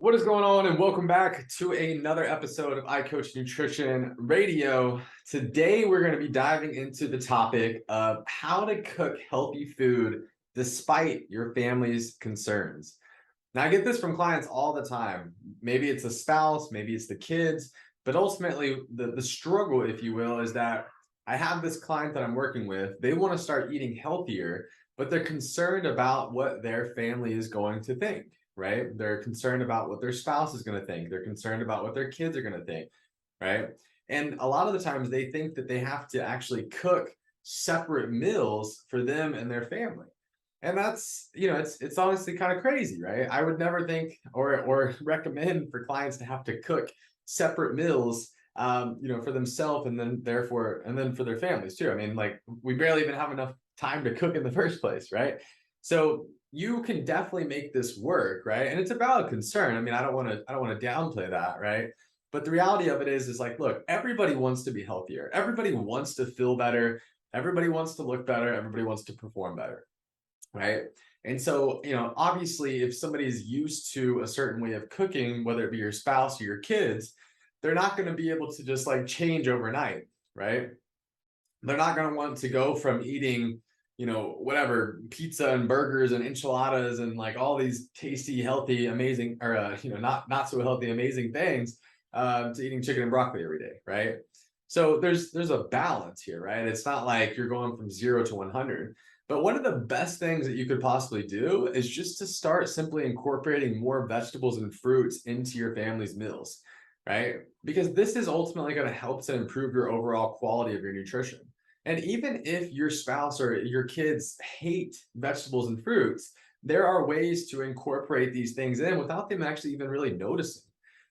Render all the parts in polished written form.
What is going on? And welcome back to another episode of I Coach Nutrition Radio. Today, we're going to be diving into the topic of how to cook healthy food despite your family's concerns. Now, I get this from clients all the time. Maybe it's a spouse, maybe it's the kids, but ultimately, the struggle, if you will, is that I have this client that I'm working with. They want to start eating healthier, but they're concerned about what their family is going to think. Right? They're concerned about what their spouse is going to think. They're concerned about what their kids are going to think, right? And a lot of the times they think that they have to actually cook separate meals for them and their family. And that's, it's honestly kind of crazy, right? I would never think or recommend for clients to have to cook separate meals for themselves and then for their families too. I mean, like we barely even have enough time to cook in the first place, right? So you can definitely make this work, right? And it's a valid concern. I mean, I don't want to downplay that, right? But the reality of it is like, look, everybody wants to be healthier. Everybody wants to feel better. Everybody wants to look better. Everybody wants to perform better, right? And so, obviously, if somebody's used to a certain way of cooking, whether it be your spouse or your kids, they're not going to be able to just like change overnight, right? They're not going to want to go from eating whatever pizza and burgers and enchiladas and like all these tasty, healthy, amazing, or not so healthy, amazing things, to eating chicken and broccoli every day, right? So there's a balance here, right? It's not like you're going from 0 to 100. But one of the best things that you could possibly do is just to start simply incorporating more vegetables and fruits into your family's meals, right? Because this is ultimately going to help to improve your overall quality of your nutrition. And even if your spouse or your kids hate vegetables and fruits, there are ways to incorporate these things in without them actually even really noticing,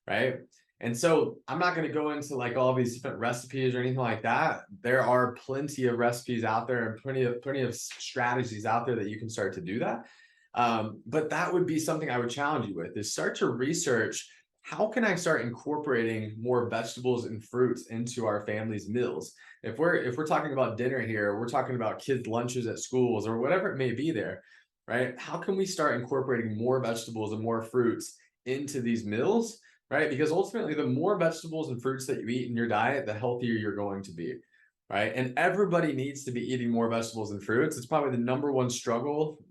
right? And so I'm not going to go into like all these different recipes or anything like that. There are plenty of recipes out there and plenty of strategies out there that you can start to do that. But that would be something I would challenge you with is start to research how can I start incorporating more vegetables and fruits into our family's meals? If we're talking about dinner here, we're talking about kids' lunches at schools or whatever it may be there, right? How can we start incorporating more vegetables and more fruits into these meals, right? Because ultimately, the more vegetables and fruits that you eat in your diet, the healthier you're going to be, right? And everybody needs to be eating more vegetables and fruits. It's probably the number one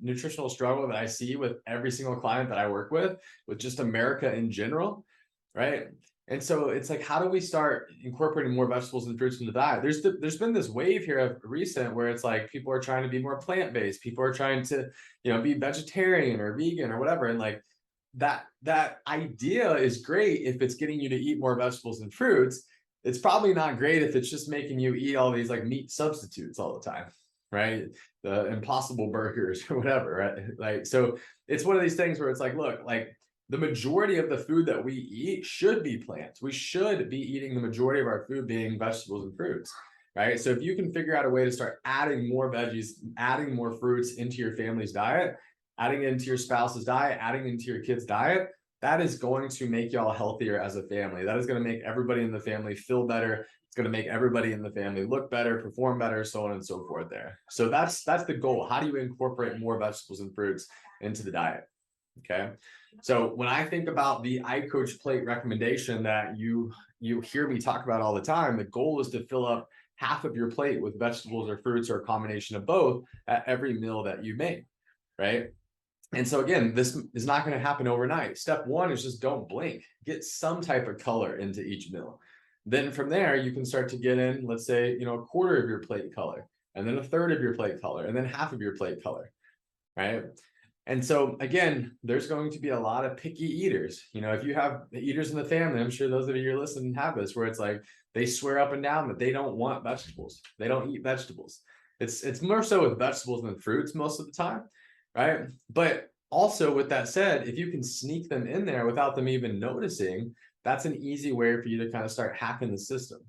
nutritional struggle that I see with every single client that I work with just America in general, right? And so it's like, how do we start incorporating more vegetables and fruits in the diet? There's been this wave here of recent where it's like people are trying to be more plant-based. People are trying to, be vegetarian or vegan or whatever. And like that idea is great if it's getting you to eat more vegetables and fruits. It's probably not great if it's just making you eat all these like meat substitutes all the time, right? The impossible burgers or whatever, right? Like, so it's one of these things where it's like, look, like the majority of the food that we eat should be plants. We should be eating the majority of our food being vegetables and fruits, right? So if you can figure out a way to start adding more veggies, adding more fruits into your family's diet, adding into your spouse's diet, adding into your kids' diet, that is going to make y'all healthier as a family. That is going to make everybody in the family feel better. It's going to make everybody in the family look better, perform better, so on and so forth there. So that's the goal. How do you incorporate more vegetables and fruits into the diet? Okay. So when I think about the iCoach plate recommendation that you hear me talk about all the time, the goal is to fill up half of your plate with vegetables or fruits or a combination of both at every meal that you make, right? And so again, this is not going to happen overnight. Step one is just don't blink. Get some type of color into each meal. Then from there, you can start to get in, let's say, a quarter of your plate color, and then a third of your plate color, and then half of your plate color, right? And so again, there's going to be a lot of picky eaters. If you have eaters in the family, I'm sure those of you listening have this, where it's like they swear up and down that they don't want vegetables. They don't eat vegetables. It's more so with vegetables than fruits most of the time, right? But also with that said, if you can sneak them in there without them even noticing, that's an easy way for you to kind of start hacking the system,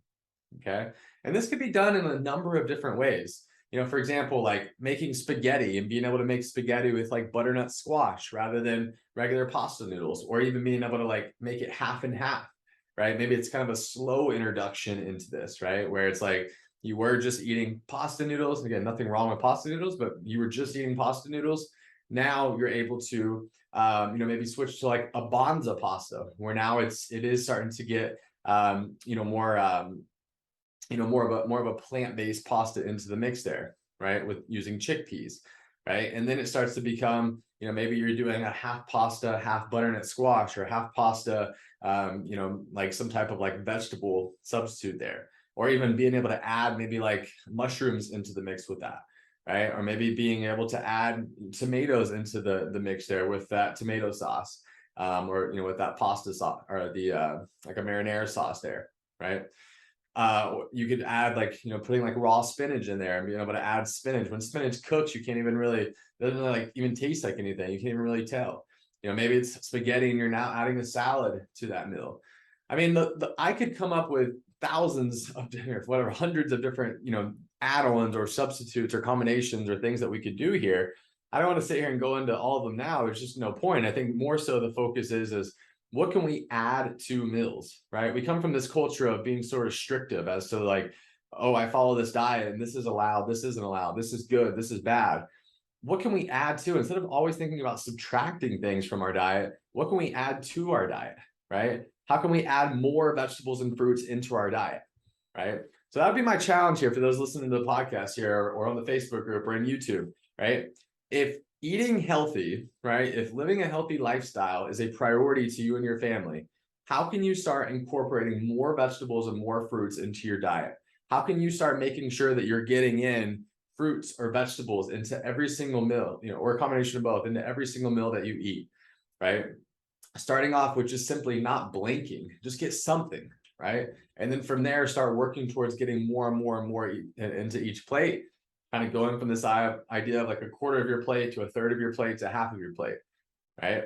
okay? And this could be done in a number of different ways. For example, like making spaghetti and being able to make spaghetti with like butternut squash rather than regular pasta noodles, or even being able to like make it half and half, right? Maybe it's kind of a slow introduction into this, right? Where it's like you were just eating pasta noodles. Again, nothing wrong with pasta noodles, but you were just eating pasta noodles. Now you're able to maybe switch to like a bonza pasta, where now it is starting to get more of a plant-based pasta into the mix there, right? With using chickpeas, right? And then it starts to become, maybe you're doing a half pasta, half butternut squash, or half pasta, like some type of like vegetable substitute there, or even being able to add maybe like mushrooms into the mix with that, right? Or maybe being able to add tomatoes into the mix there with that tomato sauce, or with that pasta sauce, or the like a marinara sauce there, right? You could add like, putting like raw spinach in there and being able to add spinach. When spinach cooks, you can't even really, it doesn't really like even taste like anything. You can't even really tell. Maybe it's spaghetti and you're now adding a salad to that meal. I mean, I could come up with thousands of different, whatever, hundreds of different, add-ons or substitutes or combinations or things that we could do here. I don't want to sit here and go into all of them now. There's just no point. I think more so the focus is what can we add to meals, right? We come from this culture of being sort of restrictive as to like, oh, I follow this diet and this is allowed, this isn't allowed, this is good, this is bad. What can we add to, instead of always thinking about subtracting things from our diet, what can we add to our diet, right? How can we add more vegetables and fruits into our diet, right? So that would be my challenge here for those listening to the podcast here, or on the Facebook group or in YouTube, right? If eating healthy, right? If living a healthy lifestyle is a priority to you and your family, how can you start incorporating more vegetables and more fruits into your diet? How can you start making sure that you're getting in fruits or vegetables into every single meal, or a combination of both, into every single meal that you eat, right? Starting off with just simply not blinking, just get something, right? And then from there, start working towards getting more and more and more into each plate, kind of going from this idea of like a quarter of your plate to a third of your plate to half of your plate, right?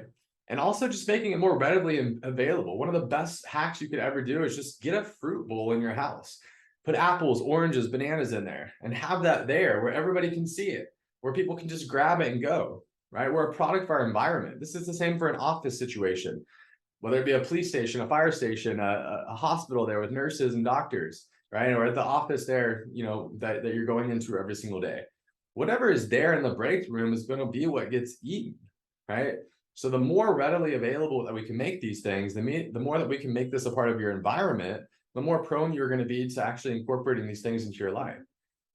And also just making it more readily available. One of the best hacks you could ever do is just get a fruit bowl in your house. Put apples, oranges, bananas in there and have that there where everybody can see it, where people can just grab it and go, right? We're a product of our environment. This is the same for an office situation, whether it be a police station, a fire station, a hospital there with nurses and doctors, right? Or at the office there, that you're going into every single day. Whatever is there in the break room is going to be what gets eaten, right? So the more readily available that we can make these things, the more that we can make this a part of your environment, the more prone you're going to be to actually incorporating these things into your life,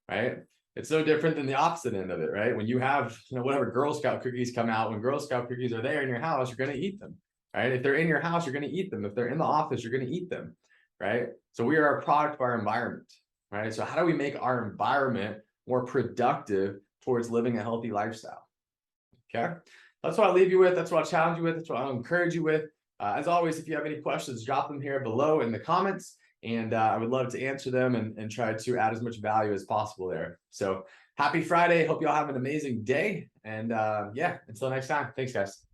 right? It's no different than the opposite end of it, right? When you have, whatever Girl Scout cookies come out, when Girl Scout cookies are there in your house, you're going to eat them, right? If they're in your house, you're going to eat them. If they're in the office, you're going to eat them, right? So we are a product of our environment, right? So how do we make our environment more productive towards living a healthy lifestyle? Okay. That's what I'll leave you with. That's what I'll challenge you with. That's what I'll encourage you with. As always, if you have any questions, drop them here below in the comments. And I would love to answer them and try to add as much value as possible there. So happy Friday. Hope you all have an amazing day. And yeah, until next time. Thanks, guys.